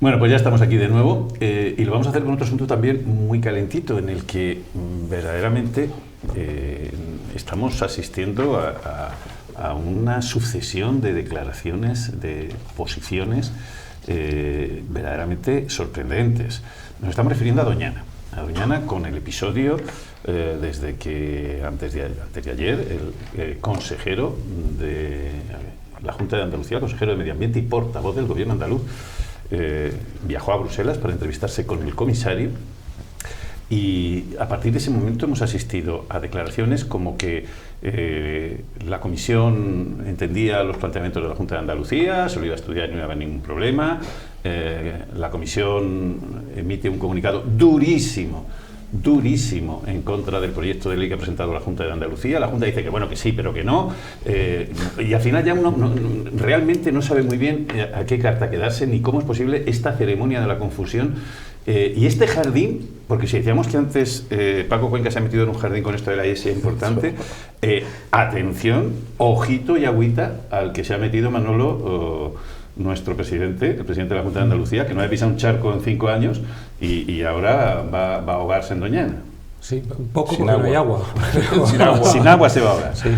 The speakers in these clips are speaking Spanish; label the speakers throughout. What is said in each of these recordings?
Speaker 1: Bueno, pues ya estamos aquí de nuevo y lo vamos a hacer con otro asunto también muy calentito, en el que verdaderamente estamos asistiendo a una sucesión de declaraciones, de posiciones verdaderamente sorprendentes. Nos estamos refiriendo a Doñana con el episodio desde que antes de ayer el consejero de la Junta de Andalucía, consejero de Medio Ambiente y portavoz del gobierno andaluz, viajó a Bruselas para entrevistarse con el comisario, y a partir de ese momento hemos asistido a declaraciones como que la comisión entendía los planteamientos de la Junta de Andalucía, se lo iba a estudiar y no iba a haber ningún problema. La comisión emite un comunicado durísimo en contra del proyecto de ley que ha presentado la Junta de Andalucía. La Junta dice que bueno, que sí, pero que no, y al final ya uno realmente no sabe muy bien a qué carta quedarse, ni cómo es posible esta ceremonia de la confusión. Y este jardín, porque si decíamos que antes Paco Cuenca se ha metido en un jardín con esto de la IES importante, atención, ojito y agüita al que se ha metido Manolo, nuestro presidente, el presidente de la Junta de Andalucía, que no ha pisado un charco en 5 años y ahora va a ahogarse en Doñana.
Speaker 2: Sí, un poco porque no hay agua.
Speaker 1: Sin agua se va a ahogar.
Speaker 2: Sí.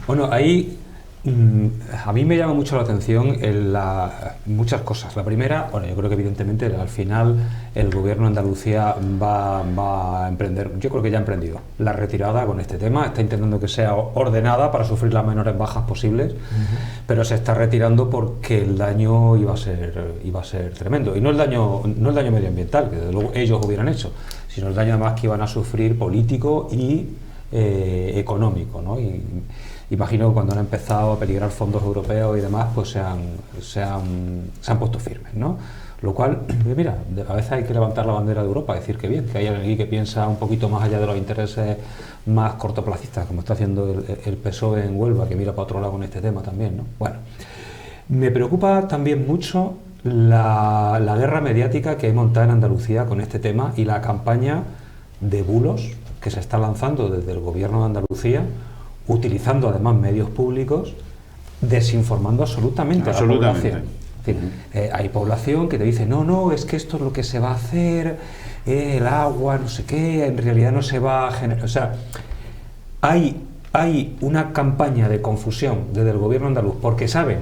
Speaker 2: Bueno, ahí a mí me llama mucho la atención muchas cosas. La primera, bueno, yo creo que evidentemente al final el gobierno de Andalucía va a emprender, yo creo que ya ha emprendido la retirada con este tema, está intentando que sea ordenada para sufrir las menores bajas posibles, pero se está retirando porque el daño iba a ser tremendo, y no el daño medioambiental, que desde luego ellos hubieran hecho, sino el daño además que iban a sufrir político y económico, ¿no? Y imagino que cuando han empezado a peligrar fondos europeos y demás, pues se han puesto firmes, ¿no? Lo cual, mira, a veces hay que levantar la bandera de Europa, decir que bien, que hay alguien aquí que piensa un poquito más allá de los intereses más cortoplacistas, como está haciendo el PSOE en Huelva, que mira para otro lado con este tema también, ¿no? Bueno, me preocupa también mucho la guerra mediática que hay montada en Andalucía con este tema y la campaña de bulos que se está lanzando desde el gobierno de Andalucía, utilizando además medios públicos, desinformando absolutamente a la población. Es decir, hay población que te dice, no, es que esto es lo que se va a hacer, el agua, no sé qué, en realidad no se va a generar. O sea, hay una campaña de confusión desde el gobierno andaluz, porque saben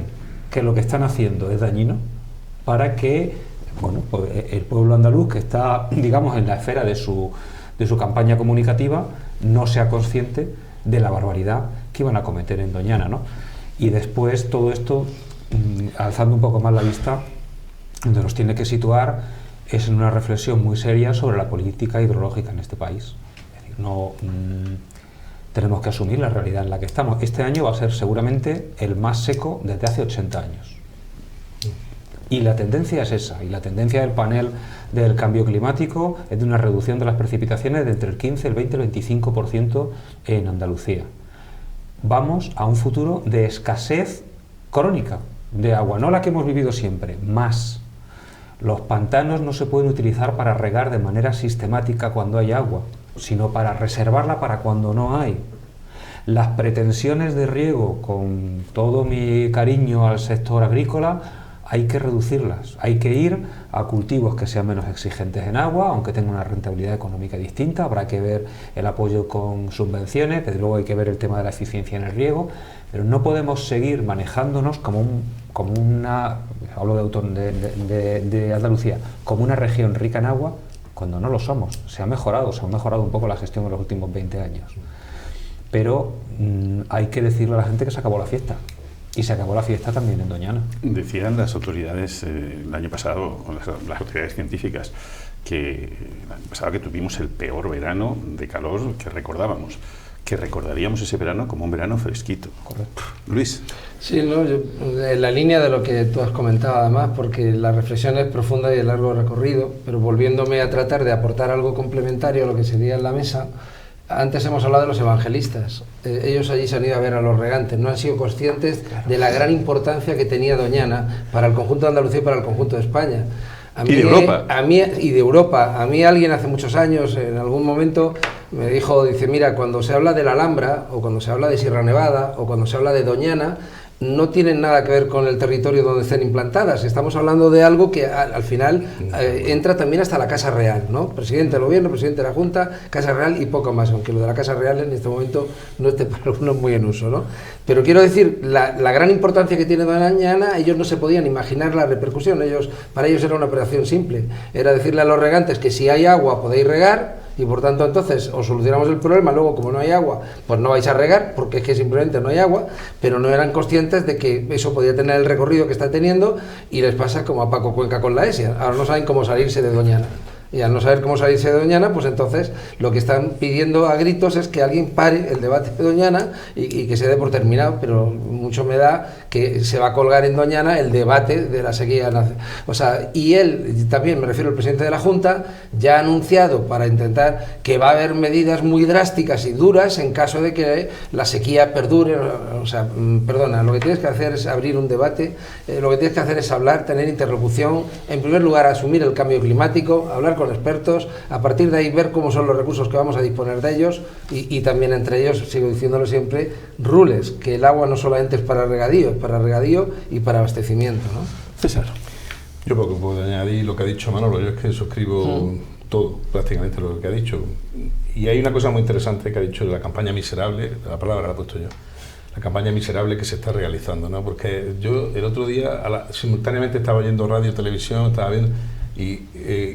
Speaker 2: que lo que están haciendo es dañino, para que, bueno, pues el pueblo andaluz, que está, digamos, en la esfera de su campaña comunicativa, no sea consciente de la barbaridad que iban a cometer en Doñana, ¿no? Y después todo esto, alzando un poco más la vista, donde nos tiene que situar es en una reflexión muy seria sobre la política hidrológica en este país. Es decir, tenemos que asumir la realidad en la que estamos. Este año va a ser seguramente el más seco desde hace 80 años. Y la tendencia es esa, y la tendencia del panel del cambio climático es de una reducción de las precipitaciones de entre el 15, el 20 y el 25% en Andalucía. Vamos a un futuro de escasez crónica de agua, no la que hemos vivido siempre, más. Los pantanos no se pueden utilizar para regar de manera sistemática cuando hay agua, sino para reservarla para cuando no hay. Las pretensiones de riego, con todo mi cariño al sector agrícola, hay que reducirlas, hay que ir a cultivos que sean menos exigentes en agua, aunque tengan una rentabilidad económica distinta. Habrá que ver el apoyo con subvenciones, desde luego hay que ver el tema de la eficiencia en el riego, pero no podemos seguir manejándonos como una, hablo de Andalucía, como una región rica en agua, cuando no lo somos. Se ha mejorado un poco la gestión en los últimos 20 años, pero hay que decirle a la gente que se acabó la fiesta. Y se acabó la fiesta también en Doñana.
Speaker 1: Decían las autoridades el año pasado, las autoridades científicas, que el año pasado que tuvimos el peor verano de calor que recordábamos, que recordaríamos ese verano como un verano fresquito.
Speaker 2: Correcto.
Speaker 1: Luis.
Speaker 3: Sí, no, en la línea de lo que tú has comentado además, porque la reflexión es profunda y de largo recorrido, pero volviéndome a tratar de aportar algo complementario a lo que sería en la mesa. Antes hemos hablado de los evangelistas. Ellos allí se han ido a ver a los regantes, no han sido conscientes de la gran importancia que tenía Doñana para el conjunto de Andalucía y para el conjunto de España.
Speaker 1: Y de Europa.
Speaker 3: Y de Europa. A mí alguien hace muchos años, en algún momento, me dijo, dice, mira, cuando se habla de la Alhambra, o cuando se habla de Sierra Nevada, o cuando se habla de Doñana, no tienen nada que ver con el territorio donde estén implantadas. Estamos hablando de algo que al final entra también hasta la Casa Real, ¿no? Presidente del Gobierno, presidente de la Junta, Casa Real y poco más, aunque lo de la Casa Real en este momento no esté para algunos muy en uso, ¿no? Pero quiero decir, la gran importancia que tiene Doñana, ellos no se podían imaginar la repercusión. Para ellos era una operación simple, era decirle a los regantes que si hay agua podéis regar, y por tanto entonces os solucionamos el problema, luego como no hay agua, pues no vais a regar, porque es que simplemente no hay agua, pero no eran conscientes de que eso podía tener el recorrido que está teniendo, y les pasa como a Paco Cuenca con la ESIA, ahora no saben cómo salirse de Doñana. Y al no saber cómo salirse de Doñana, pues entonces lo que están pidiendo a gritos es que alguien pare el debate de Doñana y que se dé por terminado, pero mucho me da que se va a colgar en Doñana el debate de la sequía. O sea, y él, también me refiero al presidente de la Junta, ya ha anunciado para intentar que va a haber medidas muy drásticas y duras en caso de que la sequía perdure. O sea, perdona, lo que tienes que hacer es abrir un debate, lo que tienes que hacer es hablar, tener interlocución, en primer lugar asumir el cambio climático, hablar con expertos, a partir de ahí ver cómo son los recursos que vamos a disponer de ellos y también entre ellos, sigo diciéndolo siempre, rules, que el agua no solamente es para regadío y para abastecimiento, ¿no?
Speaker 1: César.
Speaker 4: Yo poco puedo añadir lo que ha dicho Manolo, yo es que suscribo todo, prácticamente lo que ha dicho. Y hay una cosa muy interesante que ha dicho de la campaña miserable, la palabra la he puesto yo, la campaña miserable que se está realizando, ¿no? Porque yo el otro día simultáneamente estaba oyendo radio, televisión, estaba viendo, y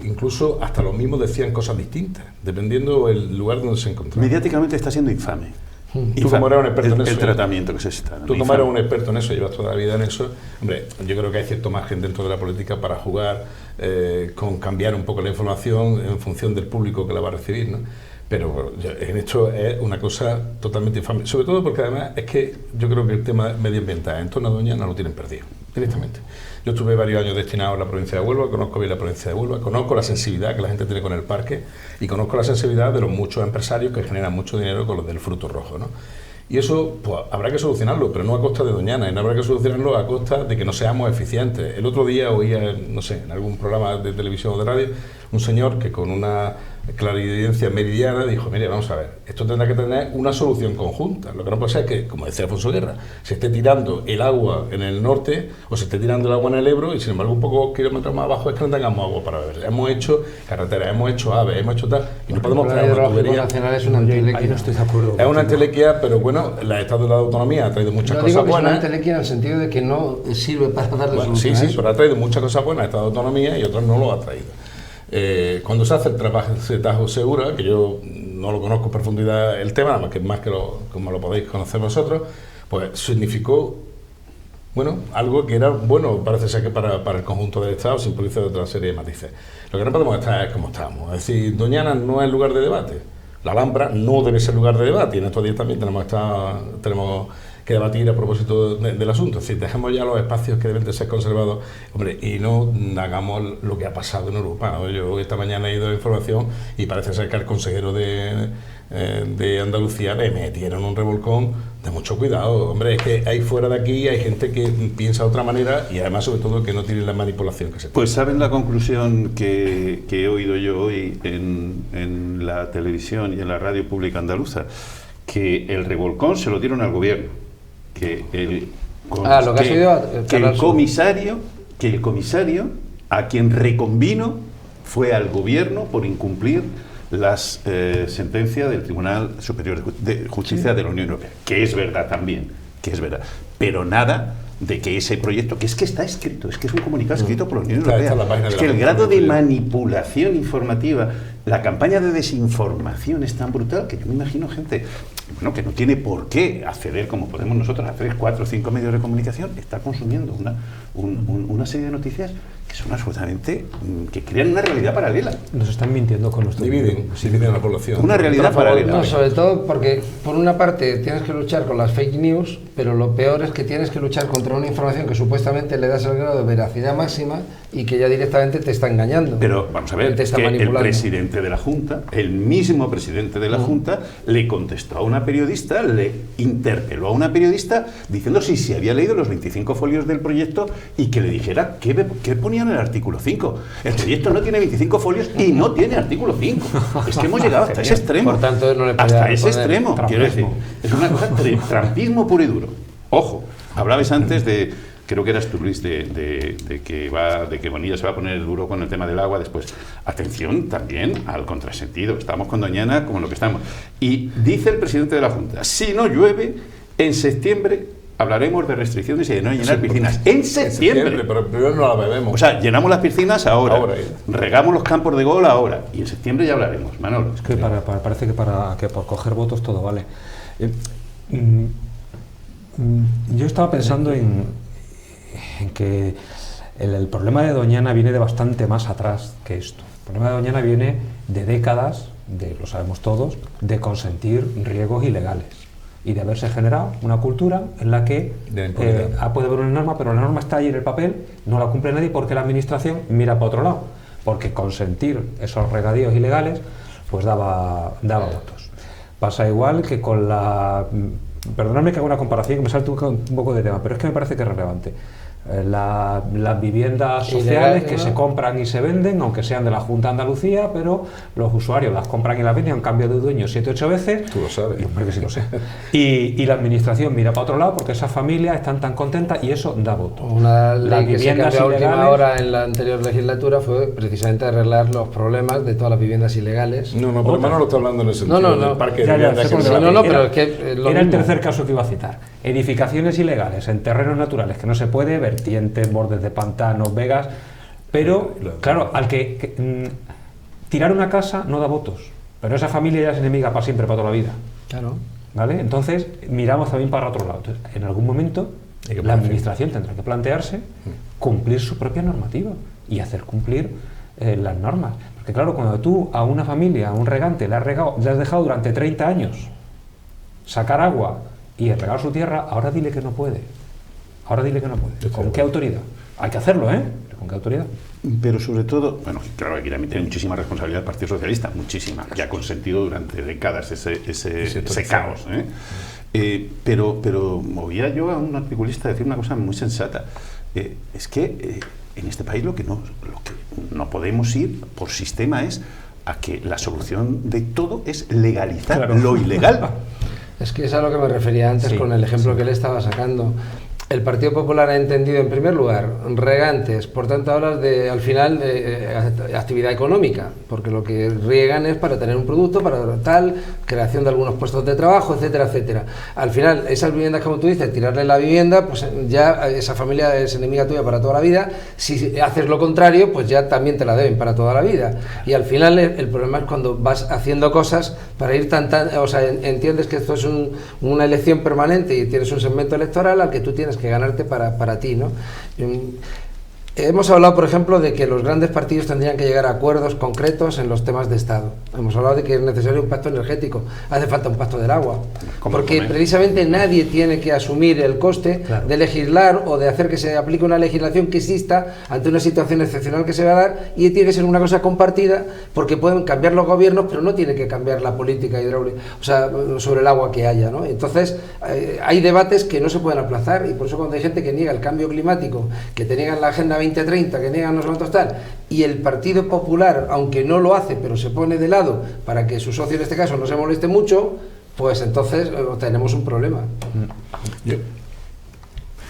Speaker 4: incluso hasta los mismos decían cosas distintas, dependiendo del lugar donde se encontraban.
Speaker 1: Mediáticamente está siendo infame.
Speaker 4: Tú como eres un experto en eso,
Speaker 1: el tratamiento que se está dando.
Speaker 4: Tú como eres un experto en eso, llevas toda la vida en eso, hombre, yo creo que hay cierto margen dentro de la política para jugar con cambiar un poco la información en función del público que la va a recibir, ¿no? Pero en esto es una cosa totalmente infame, sobre todo porque además es que yo creo que el tema medioambiental en torno a Doñana lo tienen perdido, directamente. Yo estuve varios años destinado a la provincia de Huelva, conozco bien la provincia de Huelva, conozco la sensibilidad que la gente tiene con el parque y conozco la sensibilidad de los muchos empresarios que generan mucho dinero con los del fruto rojo, ¿no? Y eso pues habrá que solucionarlo, pero no a costa de Doñana, y no habrá que solucionarlo a costa de que no seamos eficientes. El otro día oía, no sé, en algún programa de televisión o de radio, un señor que con una clarividencia meridiana dijo, mire, vamos a ver, esto tendrá que tener una solución conjunta. Lo que no puede ser es que, como decía Alfonso Guerra, se esté tirando el agua en el norte o se esté tirando el agua en el Ebro y sin embargo un poco kilómetros más abajo es que no tengamos agua para beber. Hemos hecho carreteras, hemos hecho aves, hemos hecho tal, y no podemos traer una tubería.
Speaker 3: Es una entelequia.
Speaker 2: Ahí no estoy de acuerdo.
Speaker 4: Es una entelequia, pero bueno, el Estado de la Autonomía ha traído muchas cosas buenas.
Speaker 3: Es una entelequia en el sentido de que no sirve para darle solución.
Speaker 4: Sí, pero ha traído muchas cosas buenas el Estado de Autonomía y otras no lo ha traído. Cuando se hace el trabajo de Tajo Segura, que yo no lo conozco en profundidad el tema, más que como lo podéis conocer vosotros, pues significó, bueno, algo que era bueno, parece ser que para el conjunto del Estado, sin perjuicio de otra serie de matices. Lo que no podemos estar es como estamos, es decir, Doñana no es lugar de debate, la Alhambra no debe ser lugar de debate, y en estos días también tenemos que debatir a propósito del asunto. Es decir, dejemos ya los espacios que deben de ser conservados, hombre, y no hagamos lo que ha pasado en Europa. Yo esta mañana he ido a información y parece ser que al consejero de Andalucía le metieron un revolcón de mucho cuidado. Hombre, es que ahí fuera de aquí hay gente que piensa de otra manera y además, sobre todo, que no tiene la manipulación que se tiene.
Speaker 1: Pues ¿saben la conclusión que he oído yo hoy en la televisión y en la radio pública andaluza? Que el revolcón se lo dieron al gobierno. Que el comisario a quien reconvino fue al gobierno por incumplir las sentencias del Tribunal Superior de Justicia de la Unión Europea, que es verdad también, que es verdad, pero nada de que ese proyecto, que está escrito, es que es un comunicado escrito por la Unión Europea, es que el grado de manipulación informativa, la campaña de desinformación es tan brutal que yo me imagino gente, bueno, que no tiene por qué acceder como podemos nosotros a 3, 4, 5 medios de comunicación, está consumiendo una serie de noticias que son absolutamente, que crean una realidad paralela.
Speaker 2: Nos están mintiendo con nuestro
Speaker 4: dividen a la población.
Speaker 1: Una realidad paralela.
Speaker 3: No, sobre todo porque por una parte tienes que luchar con las fake news, pero lo peor es que tienes que luchar contra una información que supuestamente le das el grado de veracidad máxima y que ya directamente te está engañando.
Speaker 1: Pero vamos a ver,
Speaker 3: te está
Speaker 1: que
Speaker 3: manipulando.
Speaker 1: El presidente de la Junta, el mismo presidente de la Junta, le contestó a una periodista, le interpeló a una periodista diciendo si había leído los 25 folios del proyecto y que le dijera qué ponía en el artículo 5. El proyecto no tiene 25 folios y no tiene artículo 5. Es que hemos llegado hasta ese extremo.
Speaker 3: Por tanto, no le
Speaker 1: hasta ese extremo. Quiero decir, es una cosa trampismo puro y duro. Ojo, Hablabais antes de, creo que eras tú, Luis, de que Bonilla se va a poner duro con el tema del agua después. Atención también al contrasentido. Estamos con Doñana como lo que estamos. Y dice el presidente de la Junta, si no llueve, en septiembre hablaremos de restricciones y de no llenar piscinas. En septiembre.
Speaker 4: Pero primero no la bebemos.
Speaker 1: O sea, llenamos las piscinas ahora, regamos los campos de gol ahora, y en septiembre ya hablaremos, Manolo.
Speaker 2: Es que parece que por coger votos todo vale. Yo estaba pensando en que el problema de Doñana viene de bastante más atrás que esto. El problema de Doñana viene de décadas, lo sabemos todos, de consentir riegos ilegales y de haberse generado una cultura en la que puede haber una norma, pero la norma está ahí en el papel, no la cumple nadie porque la administración mira para otro lado, porque consentir esos regadíos ilegales pues daba votos. Pasa igual que con la... Perdonadme que haga una comparación, que me salte un poco de tema, pero es que me parece que es relevante. Las viviendas sociales que se compran y se venden, aunque sean de la Junta de Andalucía, pero los usuarios las compran y las venden, han cambiado de dueño 7 o 8 veces.
Speaker 4: Tú lo sabes.
Speaker 2: Y, hombre, que sí lo sé. Y la administración mira para otro lado porque esas familias están tan contentas y eso da voto.
Speaker 3: Una ley que se cambió a última hora en la anterior legislatura fue precisamente arreglar los problemas de todas las viviendas ilegales.
Speaker 4: No, pero no lo está hablando en el sentido del parque de viviendas.
Speaker 3: Pero es que
Speaker 2: era el tercer caso que iba a citar. Edificaciones ilegales en terrenos naturales que no se puede, vertientes, bordes de pantanos, vegas, pero claro, al que tirar una casa no da votos, pero esa familia ya es enemiga para siempre, para toda la vida.
Speaker 3: Claro.
Speaker 2: ¿Vale? Entonces miramos también para otro lado. Entonces, en algún momento la administración tendrá que plantearse cumplir su propia normativa y hacer cumplir las normas. Porque claro, cuando tú a una familia, a un regante, le has dejado durante 30 años sacar agua y regar su tierra, ahora dile que no puede. Ahora dile que no puede. ¿Con qué autoridad? Hay que hacerlo, ¿eh? ¿Con qué autoridad?
Speaker 1: Pero sobre todo, bueno, claro, aquí también tiene muchísima responsabilidad el Partido Socialista, muchísima, que ha consentido durante décadas ese caos, ¿eh? Pero oía yo a un articulista decir una cosa muy sensata. Es que en este país lo que no podemos ir por sistema es a que la solución de todo es legalizar lo ilegal.
Speaker 3: Es que es a lo que me refería antes con el ejemplo que le estaba sacando. El Partido Popular ha entendido, en primer lugar, regantes, por tanto hablas de, al final, de actividad económica, porque lo que riegan es para tener un producto, para tal, creación de algunos puestos de trabajo, etcétera, etcétera. Al final, esas viviendas, como tú dices, tirarle la vivienda, pues ya esa familia es enemiga tuya para toda la vida. Si haces lo contrario, pues ya también te la deben para toda la vida. Y al final el problema es cuando vas haciendo cosas para ir o sea, entiendes que esto es una elección permanente y tienes un segmento electoral al que tú tienes que ganarte para ti, ¿no? Hemos hablado, por ejemplo, de que los grandes partidos tendrían que llegar a acuerdos concretos en los temas de Estado. Hemos hablado de que es necesario un pacto energético, hace falta un pacto del agua, porque precisamente nadie tiene que asumir el coste de legislar o de hacer que se aplique una legislación que exista ante una situación excepcional que se va a dar, y tiene que ser una cosa compartida, porque pueden cambiar los gobiernos, pero no tiene que cambiar la política hidráulica, o sea, sobre el agua que haya, ¿no? Entonces, hay debates que no se pueden aplazar, y por eso cuando hay gente que niega el cambio climático, que te niegan la Agenda 2030, que niegan los cuantos tal, y el Partido Popular, aunque no lo hace, pero se pone de lado para que su socio en este caso no se moleste mucho, pues entonces tenemos un problema.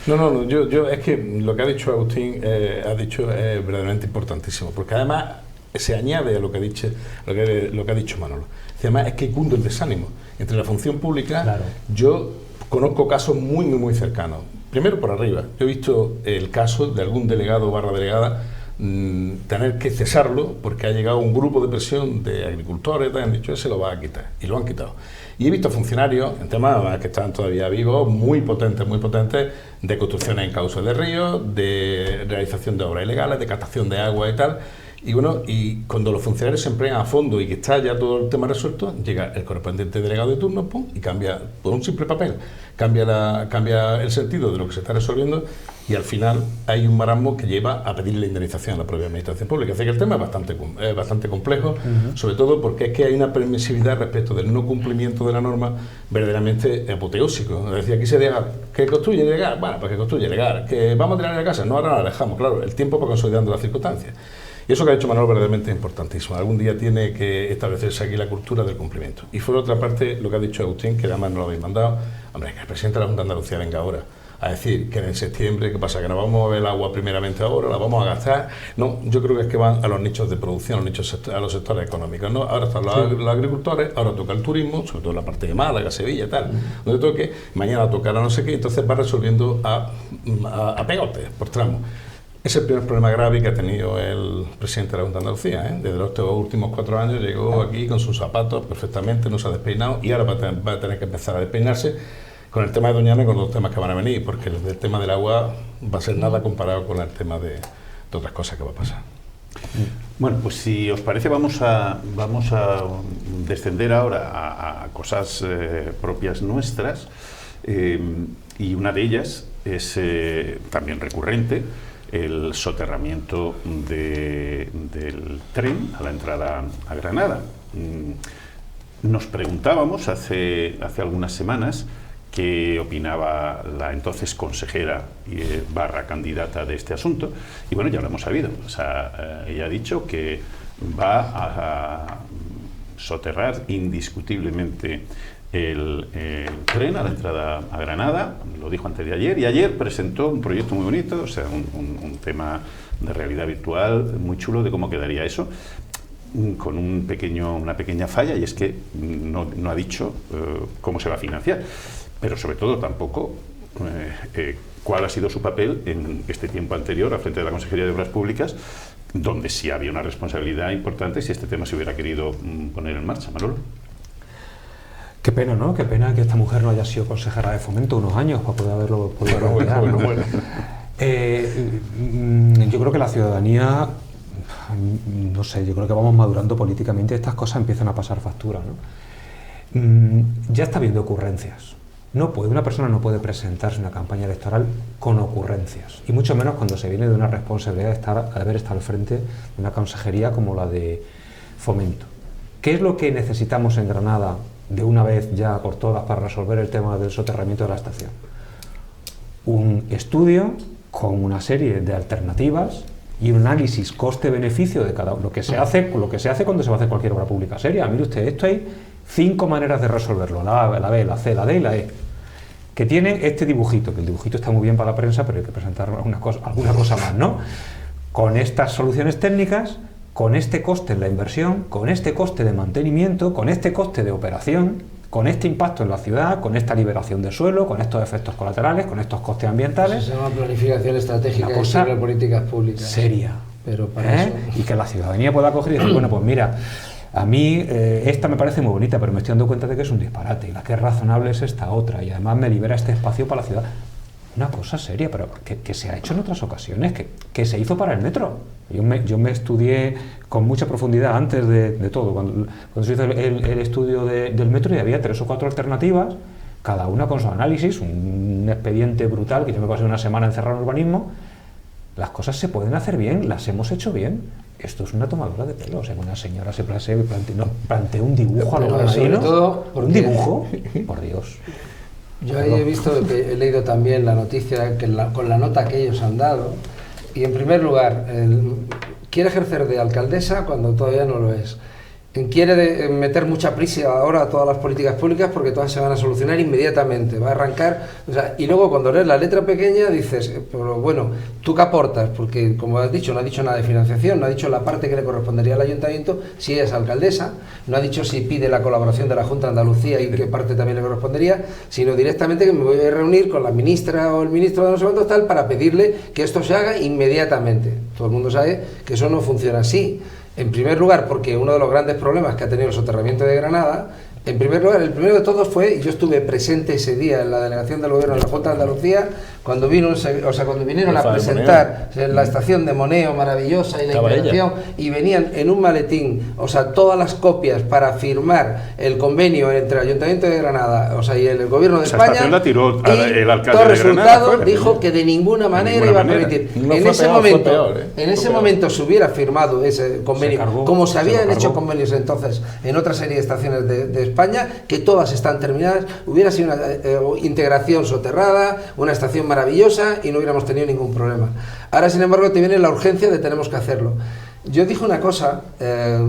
Speaker 4: Yo es que lo que ha dicho Agustín es verdaderamente importantísimo, porque además se añade a lo que ha dicho Manolo. Además es que cunde el desánimo entre la función pública.
Speaker 2: Claro.
Speaker 4: Yo conozco casos muy cercanos. Primero por arriba, yo he visto el caso de algún delegado / delegada tener que cesarlo porque ha llegado un grupo de presión de agricultores que han dicho se lo va a quitar, y lo han quitado. Y he visto funcionarios en temas que están todavía vivos, muy potentes, de construcciones en cauces de ríos, de realización de obras ilegales, de captación de agua y tal. Y bueno, y cuando los funcionarios se emplean a fondo y que está ya todo el tema resuelto, llega el correspondiente delegado de turno, pum, y cambia por un simple papel, cambia el sentido de lo que se está resolviendo, y al final hay un marasmo que lleva a pedir la indemnización a la propia administración pública. Así que el tema es bastante complejo, sobre todo porque es que hay una permisividad respecto del no cumplimiento de la norma verdaderamente apoteósico. Es decir, aquí se diga que construye ilegal, bueno, pues que construye ilegal, que vamos a tirar la casa, no, ahora la dejamos, claro, el tiempo para consolidando las circunstancias. Y eso que ha hecho Manuel verdaderamente es importantísimo. Algún día tiene que establecerse aquí la cultura del cumplimiento. Y por otra parte, lo que ha dicho Agustín, que además no lo habéis mandado, hombre, que el presidente de la Junta de Andalucía venga ahora a decir que en septiembre, ¿qué pasa? Que no vamos a ver el agua primeramente ahora, la vamos a gastar. No, yo creo que es que van a los nichos de producción, a los sectores económicos, ¿no? Ahora están los agricultores, ahora toca el turismo, sobre todo en la parte de Málaga, Sevilla y tal, donde toque, mañana tocará no sé qué, entonces va resolviendo a pegotes, por tramos. Ese es el primer problema grave que ha tenido el presidente de la Junta de Andalucía, ¿eh? Desde los últimos 4 años llegó aquí con sus zapatos perfectamente, no se ha despeinado y ahora va a tener que empezar a despeinarse con el tema de Doñana y con los temas que van a venir, porque el tema del agua va a ser nada comparado con el tema de otras cosas que va a pasar.
Speaker 1: Bueno, pues si os parece vamos a descender ahora a cosas propias nuestras, y una de ellas es también recurrente, el soterramiento del tren a la entrada a Granada. Nos preguntábamos hace algunas semanas qué opinaba la entonces consejera / candidata de este asunto, y bueno, ya lo hemos sabido. O sea, ella ha dicho que va a soterrar indiscutiblemente el tren a la entrada a Granada, lo dijo antes de ayer, y ayer presentó un proyecto muy bonito, o sea, un tema de realidad virtual muy chulo de cómo quedaría eso, con una pequeña falla, y es que no ha dicho cómo se va a financiar, pero sobre todo tampoco cuál ha sido su papel en este tiempo anterior al frente de la Consejería de Obras Públicas, donde sí había una responsabilidad importante si este tema se hubiera querido poner en marcha. Manolo.
Speaker 2: Qué pena, ¿no? Qué pena que esta mujer no haya sido consejera de Fomento unos años para poder haberlo podido realizar, ¿no?
Speaker 4: Bueno.
Speaker 2: Yo creo que la ciudadanía, no sé, yo creo que vamos madurando políticamente y estas cosas empiezan a pasar factura, ¿no? Ya está habiendo ocurrencias. Una persona no puede presentarse en una campaña electoral con ocurrencias, y mucho menos cuando se viene de una responsabilidad de haber estado al frente de una consejería como la de Fomento. ¿Qué es lo que necesitamos en Granada de una vez ya por todas para resolver el tema del soterramiento de la estación? Un estudio con una serie de alternativas y un análisis coste-beneficio de cada uno, lo que se hace cuando se va a hacer cualquier obra pública seria. Mire usted, esto hay 5 maneras de resolverlo, la A, la B, la C, la D y la E, que tiene este dibujito, que el dibujito está muy bien para la prensa, pero hay que presentar alguna cosa más, ¿no? Con estas soluciones técnicas, con este coste en la inversión, con este coste de mantenimiento, con este coste de operación, con este impacto en la ciudad, con esta liberación de suelo, con estos efectos colaterales, con estos costes ambientales.
Speaker 3: Eso se llama planificación estratégica y sobre políticas públicas.
Speaker 2: Seria.
Speaker 3: Pero para eso...
Speaker 2: Y que la ciudadanía pueda coger y decir, bueno, pues mira, a mí esta me parece muy bonita, pero me estoy dando cuenta de que es un disparate, y la que es razonable es esta otra, y además me libera este espacio para la ciudad. Una cosa seria, pero que se ha hecho en otras ocasiones, que se hizo para el metro. Yo me estudié con mucha profundidad antes de todo, cuando se hizo el estudio del metro, y había 3 o 4 alternativas, cada una con su análisis, un expediente brutal, que yo me pasé una semana encerrado en urbanismo. Las cosas se pueden hacer bien, las hemos hecho bien. Esto es una tomadura de pelo. O sea, una señora se planteó un dibujo a lo granadino. ¿Un dibujo? Por Dios.
Speaker 3: Yo ahí he visto, he leído también la noticia con la nota que ellos han dado, y en primer lugar, quiere ejercer de alcaldesa cuando todavía no lo es. Quiere meter mucha prisa ahora a todas las políticas públicas porque todas se van a solucionar inmediatamente, va a arrancar, o sea, y luego cuando lees la letra pequeña dices, pero bueno, ¿tú qué aportas? Porque como has dicho, no ha dicho nada de financiación, no ha dicho la parte que le correspondería al ayuntamiento si ella es alcaldesa, no ha dicho si pide la colaboración de la Junta de Andalucía y qué parte también le correspondería, sino directamente que me voy a reunir con la ministra o el ministro de no sé cuánto tal para pedirle que esto se haga inmediatamente. Todo el mundo sabe que eso no funciona así. En primer lugar, porque uno de los grandes problemas que ha tenido el soterramiento de Granada, en primer lugar, el primero de todos fue, y yo estuve presente ese día en la delegación del gobierno de la Junta de Andalucía, cuando vinieron a presentar la estación de Moneo maravillosa y la integración, y venían en un maletín, o sea, todas las copias para firmar el convenio entre el Ayuntamiento de Granada, o sea, y el gobierno de España.
Speaker 1: Estación la tiró el alcalde
Speaker 3: todo
Speaker 1: de
Speaker 3: resultado
Speaker 1: Granada,
Speaker 3: dijo que de ninguna manera iba a permitir. En ese momento se hubiera firmado ese convenio, como se habían hecho convenios entonces en otra serie de estaciones de España, que todas están terminadas, hubiera sido una integración soterrada, una estación maravillosa y no hubiéramos tenido ningún problema. Ahora, sin embargo, te viene la urgencia de tenemos que hacerlo. Yo dije una cosa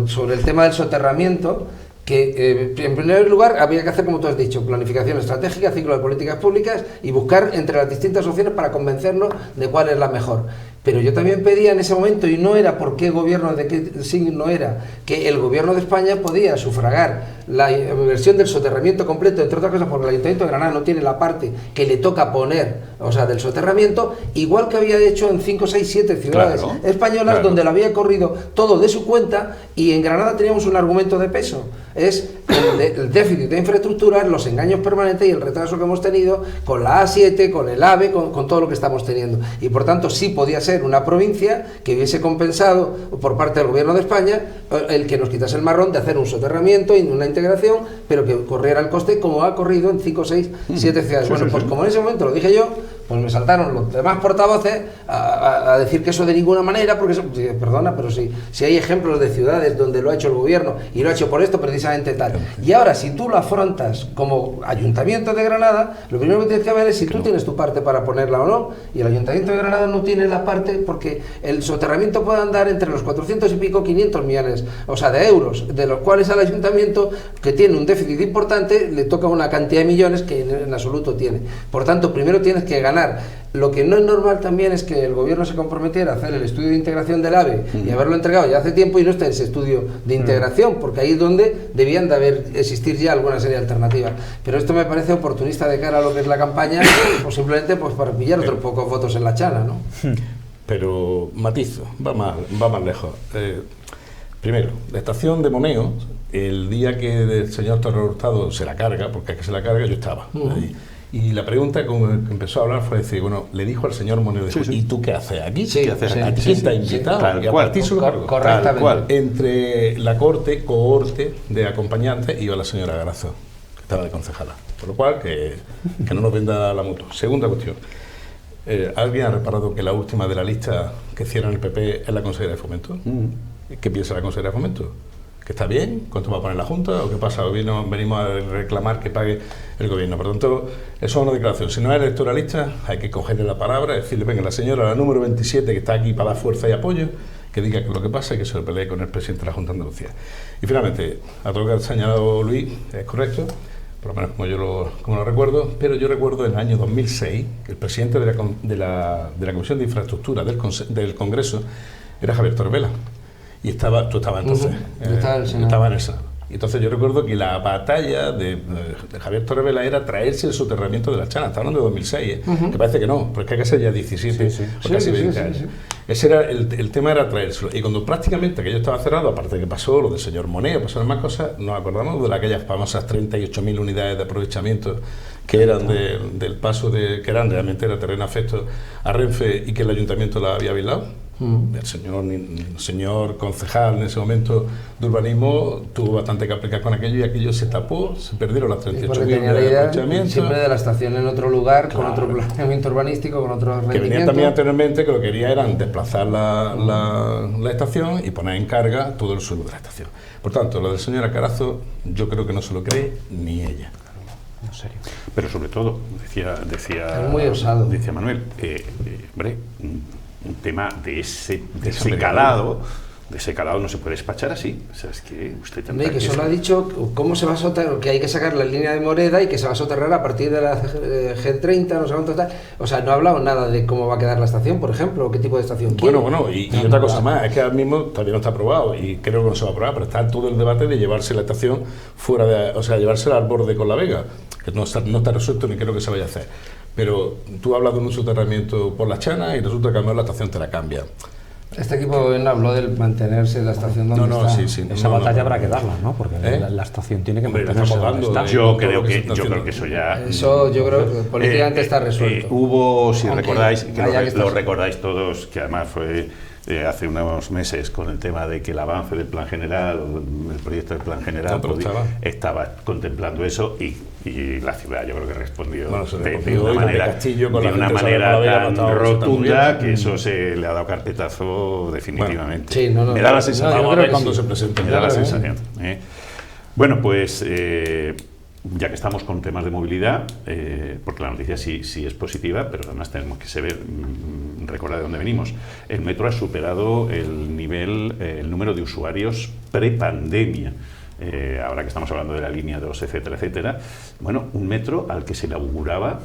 Speaker 3: sobre el tema del soterramiento, que en primer lugar había que hacer, como tú has dicho, planificación estratégica, ciclo de políticas públicas y buscar entre las distintas opciones para convencernos de cuál es la mejor. Pero yo también pedía en ese momento, y no era por qué gobierno, de qué signo era, que el gobierno de España podía sufragar la inversión del soterramiento completo, entre otras cosas porque el Ayuntamiento de Granada no tiene la parte que le toca poner, o sea, del soterramiento, igual que había hecho en 5, 6, 7 ciudades españolas, donde lo había corrido todo de su cuenta, y en Granada teníamos un argumento de peso. Es el déficit de infraestructuras, los engaños permanentes y el retraso que hemos tenido con la A7, con el AVE, con todo lo que estamos teniendo. Y por tanto sí podía ser una provincia que hubiese compensado por parte del gobierno de España el que nos quitase el marrón de hacer un soterramiento y una integración, pero que corriera el coste como ha corrido en 5, 6, 7 ciudades. Bueno, pues como en ese momento lo dije yo, pues me saltaron los demás portavoces a decir que eso de ninguna manera, porque eso, perdona, pero si hay ejemplos de ciudades donde lo ha hecho el gobierno y lo ha hecho por esto precisamente tal. Y ahora, si tú lo afrontas como Ayuntamiento de Granada, lo primero que tienes que ver es si tú tienes tu parte para ponerla o no, y el Ayuntamiento de Granada no tiene la parte porque el soterramiento puede andar entre los 400 y pico, 500 millones, o sea, de euros, de los cuales al Ayuntamiento, que tiene un déficit importante, le toca una cantidad de millones que en absoluto tiene. Por tanto, primero tienes que ganar. Lo que no es normal también es que el gobierno se comprometiera a hacer el estudio de integración del AVE y haberlo entregado ya hace tiempo y no está ese estudio de integración, porque ahí es donde debían de existir ya alguna serie de alternativas. Pero esto me parece oportunista de cara a lo que es la campaña, o simplemente pues para pillar otro poco votos en la chana, ¿no?
Speaker 4: Pero matizo, va más lejos. Primero, la estación de Moneo, el día que el señor Torre Hurtado se la carga, porque es que se la carga, yo estaba allí. Y la pregunta que empezó a hablar fue decir, bueno, le dijo al señor Moneo, ¿y tú qué haces aquí?
Speaker 3: ¿Qué haces
Speaker 4: aquí? ¿A quién te ha invitado? Y a partir de
Speaker 3: correctamente.
Speaker 4: Entre la cohorte de acompañantes iba la señora Garazo, que estaba de concejala. Por lo cual, que no nos venda la mutua. Segunda cuestión. ¿Alguien ha reparado que la última de la lista que cierra el PP es la consejera de Fomento? ¿Qué piensa la consejera de Fomento? ¿Que está bien? ¿Cuánto va a poner la Junta? ¿O qué pasa? Venimos a reclamar que pague el gobierno. Por lo tanto, eso es una declaración. Si no es electoralista, hay que cogerle la palabra y decirle, venga, la señora, la número 27, que está aquí para dar fuerza y apoyo, que diga que lo que pasa es que se lo pelee con el presidente de la Junta de Andalucía. Y finalmente, a todo lo que ha señalado Luis, es correcto, por lo menos como lo recuerdo, pero yo recuerdo en el año 2006 que el presidente de la Comisión de Infraestructura del Congreso era Javier Torre Vela. Y tú estabas entonces, estaba en esa. Y entonces yo recuerdo que la batalla de Javier Torre Vela era traerse el soterramiento de la Chana. Está hablando de 2006, que parece que no, pero es que hay que ser ya 17 o casi 20 años. Ese era el tema, era traérselo. Y cuando prácticamente aquello estaba cerrado, aparte de que pasó lo del señor Moneo, pasaron más cosas, nos acordamos de aquellas famosas 38.000 unidades de aprovechamiento que eran del paso que eran realmente era terreno afecto a Renfe y que el ayuntamiento la había habilitado. El señor concejal en ese momento de urbanismo tuvo bastante que aplicar con aquello y aquello se tapó, se perdieron las 38.000
Speaker 3: de aprovechamiento. Siempre de la estación en otro lugar, claro, con otro planeamiento urbanístico, con otro rendimiento.
Speaker 4: Que venían también anteriormente, que lo que quería eran desplazar la estación y poner en carga todo el suelo de la estación. Por tanto, lo del señor Carazo, yo creo que no se lo cree ni ella.
Speaker 2: En serio.
Speaker 1: Pero sobre todo, decía
Speaker 3: es muy osado.
Speaker 1: Decía Manuel, hombre, un tema de ese calado no se puede despachar así. O sea, es que usted tendrá
Speaker 3: que solo ha dicho cómo se va a soterrar, que hay que sacar la línea de Moreda y que se va a soterrar a partir de la G30, no sé cuánto tal. O sea, no ha hablado nada de cómo va a quedar la estación, por ejemplo, o qué tipo de estación quiere.
Speaker 4: Bueno, y otra cosa más, es que ahora mismo todavía no está aprobado y creo que no se va a aprobar, pero está todo el debate de llevarse la estación llevársela al borde con la Vega, que no está resuelto ni creo que se vaya a hacer. Pero tú hablas de un soterramiento por la Chana y resulta que a lo mejor la estación te la cambia.
Speaker 3: Este equipo no habló del mantenerse en la estación donde está.
Speaker 2: Sí. Esa batalla habrá que darla, ¿no? Porque la estación tiene que mantenerse donde está.
Speaker 1: Yo creo que eso ya...
Speaker 3: Eso yo creo que políticamente está resuelto.
Speaker 1: Hubo, si recordáis, que lo recordáis todos, que además fue hace unos meses con el tema de que el avance del plan general, el proyecto del plan general, estaba contemplando eso y la ciudad yo creo que respondió de una manera tan rotunda que eso se le ha dado carpetazo definitivamente. Me da la sensación.
Speaker 4: Cuando se presente.
Speaker 1: Me da la sensación. Bueno, pues ya que estamos con temas de movilidad, porque la noticia sí es positiva, pero además tenemos que recordar de dónde venimos. El metro ha superado el número de usuarios prepandemia. ahora que estamos hablando de la línea 2, etcétera, etcétera, bueno, un metro al que se le auguraba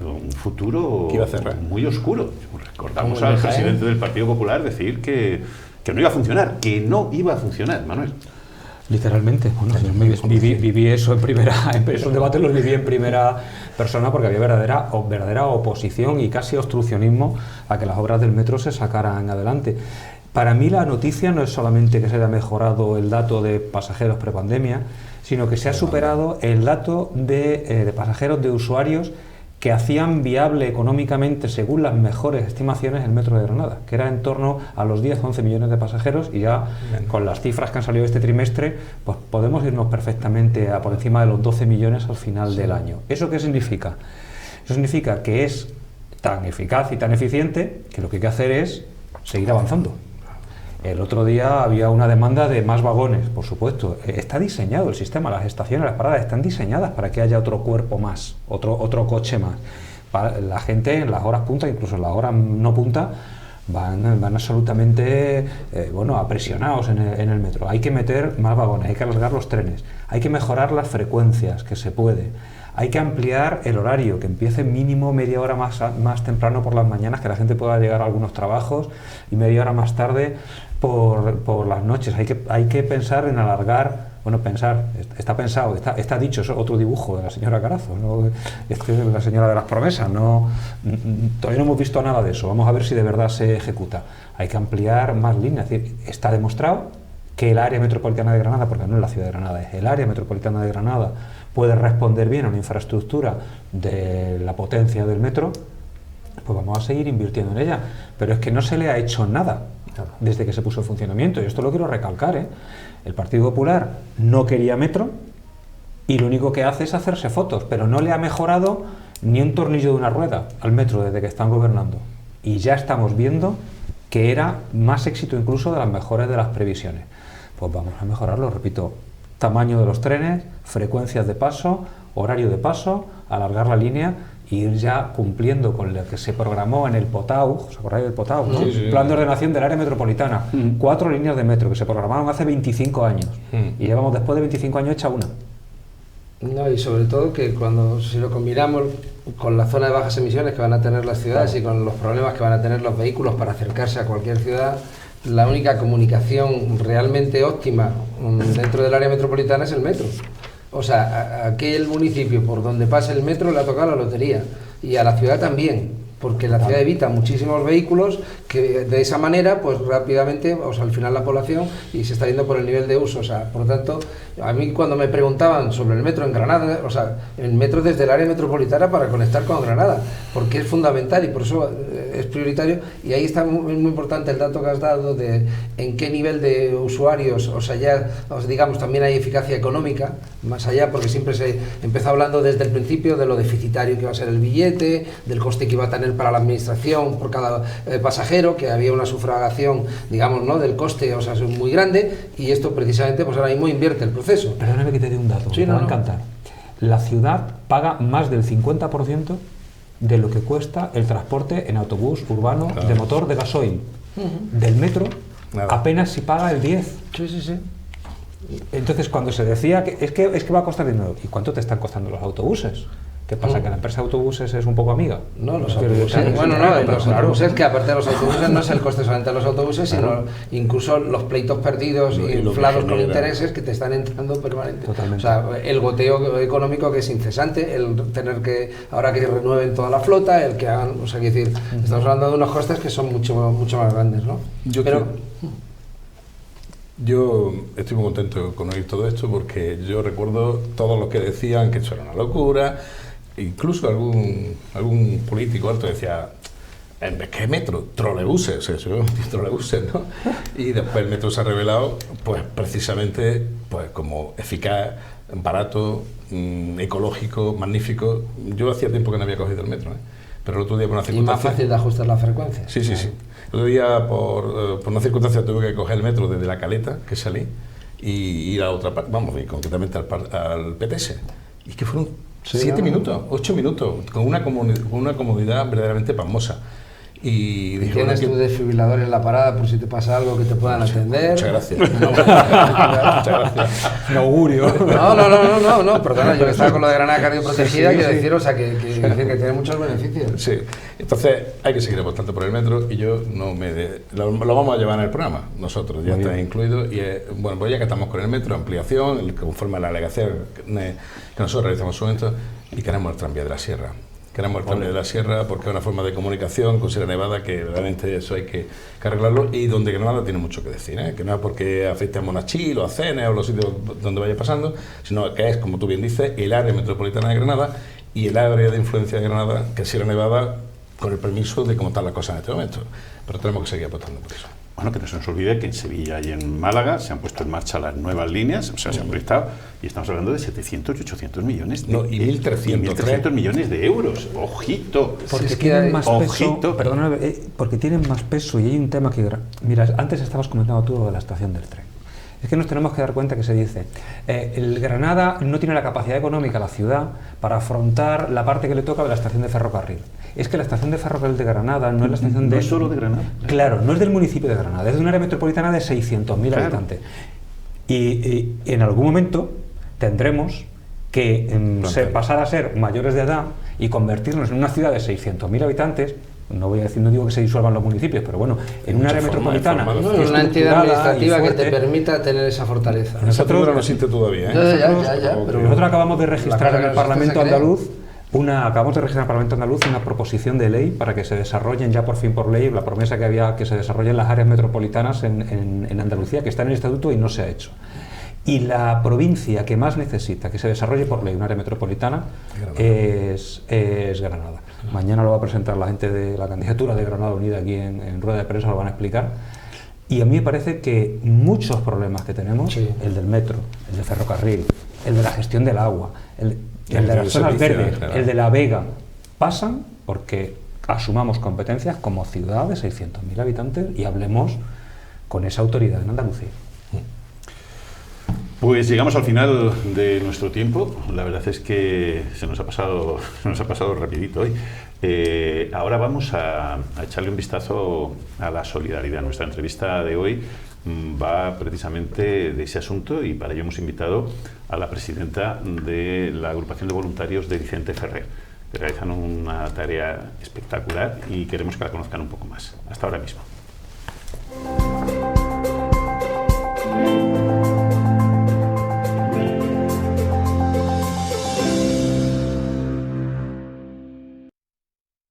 Speaker 1: un futuro
Speaker 4: que iba a cerrar,
Speaker 1: muy oscuro. Recordamos al presidente del Partido Popular decir que no iba a funcionar, Manuel.
Speaker 2: Literalmente, bueno, viví eso esos debates los viví en primera persona, porque había verdadera oposición y casi obstruccionismo a que las obras del metro se sacaran adelante. Para mí la noticia no es solamente que se haya mejorado el dato de pasajeros prepandemia, sino que se ha superado el dato de pasajeros, de usuarios que hacían viable económicamente, según las mejores estimaciones, el metro de Granada, que era en torno a los 10-11 millones de pasajeros, y ya con las cifras que han salido este trimestre, pues podemos irnos perfectamente a por encima de los 12 millones al final del año. ¿Eso qué significa? Eso significa que es tan eficaz y tan eficiente que lo que hay que hacer es seguir avanzando. El otro día había una demanda de más vagones, por supuesto. Está diseñado el sistema, las estaciones, las paradas están diseñadas para que haya otro cuerpo más, otro coche más. La gente en las horas punta, incluso en las horas no punta, van absolutamente apresionados en el metro. Hay que meter más vagones, hay que alargar los trenes, hay que mejorar las frecuencias, que se puede. Hay que ampliar el horario, que empiece mínimo media hora más temprano por las mañanas, que la gente pueda llegar a algunos trabajos, y media hora más tarde por las noches. Hay que pensar en alargar, está pensado, está dicho, es otro dibujo de la señora Carazo, ¿no? Es la señora de las promesas, todavía no hemos visto nada de eso, vamos a ver si de verdad se ejecuta. Hay que ampliar más líneas, es decir, está demostrado que el área metropolitana de Granada, porque no es la ciudad de Granada, es el área metropolitana de Granada, puede responder bien a una infraestructura de la potencia del metro, pues vamos a seguir invirtiendo en ella. Pero es que no se le ha hecho nada desde que se puso en funcionamiento, y esto lo quiero recalcar, El Partido Popular no quería metro y lo único que hace es hacerse fotos, pero no le ha mejorado ni un tornillo de una rueda al metro desde que están gobernando. Y ya estamos viendo que era más éxito incluso de las mejores de las previsiones. Pues vamos a mejorarlo, repito, tamaño de los trenes, frecuencias de paso, horario de paso, alargar la línea e ir ya cumpliendo con lo que se programó en el POTAU. ¿Os acordáis del POTAU? ¿No?
Speaker 4: Sí.
Speaker 2: Plan de ordenación del área metropolitana. 4 líneas de metro que se programaron hace 25 años. Y llevamos después de 25 años hecha una.
Speaker 3: No, y sobre todo que si lo combinamos con la zona de bajas emisiones que van a tener las ciudades y con los problemas que van a tener los vehículos para acercarse a cualquier ciudad, la única comunicación realmente óptima dentro del área metropolitana es el metro. O sea, a aquel municipio por donde pase el metro le ha tocado la lotería, y a la ciudad también, porque la ciudad evita muchísimos vehículos que de esa manera, pues rápidamente, al final la población, y se está yendo por el nivel de uso. O sea, por lo tanto, a mí cuando me preguntaban sobre el metro en Granada, el metro desde el área metropolitana para conectar con Granada, porque es fundamental y por eso es prioritario, y ahí está muy importante el dato que has dado de en qué nivel de usuarios, digamos, también hay eficacia económica, más allá, porque siempre se empezó hablando desde el principio de lo deficitario que iba a ser el billete, del coste que iba a tener para la administración por cada pasajero, que había una sufragación, digamos, ¿no?, del coste, es muy grande, y esto precisamente pues ahora mismo invierte el proceso.
Speaker 2: Perdóname que te dé un dato, me va a encantar. La ciudad paga más del 50% de lo que cuesta el transporte en autobús urbano de motor de gasoil. Del metro apenas si paga el 10%.
Speaker 3: Sí.
Speaker 2: Entonces, cuando se decía que es que va a costar dinero, ¿y cuánto te están costando los autobuses? ¿Qué pasa? ¿Que la empresa de autobuses es un poco amiga?
Speaker 3: No, los autobuses. Los autobuses, que aparte de los autobuses no es el coste solamente de los autobuses, sino incluso los pleitos perdidos y inflados con intereses que te están entrando permanente.
Speaker 2: Totalmente.
Speaker 3: O sea, el goteo económico que es incesante, el tener que, ahora que renueven toda la flota, el que hagan, decir, estamos hablando de unos costes que son mucho más grandes, ¿no?
Speaker 4: Yo estoy muy contento con oír todo esto, porque yo recuerdo todos los que decían que eso era una locura. Incluso algún político alto decía, ¿qué metro? Trolebuses, trolebuses, ¿no? Y después el metro se ha revelado, pues precisamente, pues como eficaz, barato, ecológico, magnífico. Yo hacía tiempo que no había cogido el metro, pero el otro día por una circunstancia...
Speaker 3: Y más fácil de ajustar la frecuencia.
Speaker 4: Sí. El otro día por una circunstancia tuve que coger el metro desde La Caleta, que salí, y ir a otra parte, concretamente al PTS. Y que fueron 7 minutos, 8 minutos, con una comodidad verdaderamente pasmosa. Y dijeron
Speaker 3: ¿Tienes
Speaker 4: que...
Speaker 3: tu desfibrilador en la parada por si te pasa algo que te puedan atender?
Speaker 4: Muchas gracias. Muchas gracias.
Speaker 2: Un augurio.
Speaker 3: No, perdona, yo que estaba con lo de Granada Cardioprotegida, quiero decir, o sea, que tiene muchos beneficios.
Speaker 4: Sí, entonces hay que seguir apostando por el metro y yo no lo vamos a llevar en el programa, nosotros, ya está incluido. Y bueno, pues ya que estamos con el metro, ampliación, conforme a la alegación que nosotros realizamos en su momento, y queremos el tranvía de la Sierra. Queremos el tranvía de la Sierra porque es una forma de comunicación con Sierra Nevada que realmente eso hay que arreglarlo, y donde Granada tiene mucho que decir, que no es porque afecte a Monachil o a Cenes o los sitios donde vaya pasando, sino que es, como tú bien dices, el área metropolitana de Granada y el área de influencia de Granada, que es Sierra Nevada, con el permiso de cómo están las cosas en este momento. Pero tenemos que seguir apostando por eso.
Speaker 1: Bueno, que no se nos olvide que en Sevilla y en Málaga se han puesto en marcha las nuevas líneas, o sea, se han proyectado, y estamos hablando de 700 y 800 millones de,
Speaker 4: y 1.300
Speaker 1: millones de euros. ¡Ojito!
Speaker 2: Porque
Speaker 3: Si es
Speaker 2: tienen
Speaker 3: que
Speaker 2: más
Speaker 1: ojito.
Speaker 2: peso, perdóname, porque tienen más peso, y hay un tema que... Mira, antes estabas comentando tú lo de la estación del tren. Es que nos tenemos que dar cuenta que se dice, el Granada no tiene la capacidad económica, la ciudad, para afrontar la parte que le toca de la estación de ferrocarril. Es que la estación de ferrocarril de Granada no es la estación
Speaker 1: no
Speaker 2: de...
Speaker 1: es solo de Granada.
Speaker 2: Claro, no es del municipio de Granada, es de un área metropolitana de 600.000 habitantes. Y en algún momento tendremos que pasar a ser mayores de edad y convertirnos en una ciudad de 600.000 habitantes. No digo que se disuelvan los municipios, pero bueno, en un área metropolitana.
Speaker 3: Una entidad administrativa que te permita tener esa fortaleza.
Speaker 4: Esa figura no existe todavía.
Speaker 3: Ya,
Speaker 2: pero nosotros acabamos de registrar en el Parlamento andaluz una proposición de ley para que se desarrollen ya por fin por ley, la promesa que había que se desarrollen las áreas metropolitanas en Andalucía, que está en el estatuto y no se ha hecho. Y la provincia que más necesita que se desarrolle por ley un área metropolitana es Granada. Mañana lo va a presentar la gente de la candidatura de Granada Unida aquí en rueda de prensa, lo van a explicar. Y a mí me parece que muchos problemas que tenemos, el del metro, el de ferrocarril, el de la gestión del agua, el de las zonas verdes, el de la Vega, pasan porque asumamos competencias como ciudad de 600.000 habitantes y hablemos con esa autoridad en Andalucía.
Speaker 1: Pues llegamos al final de nuestro tiempo. La verdad es que se nos ha pasado rapidito hoy. Ahora vamos a echarle un vistazo a la solidaridad. Nuestra entrevista de hoy va precisamente de ese asunto, y para ello hemos invitado a la presidenta de la agrupación de voluntarios de Vicente Ferrer, que realizan una tarea espectacular y queremos que la conozcan un poco más. Hasta ahora mismo.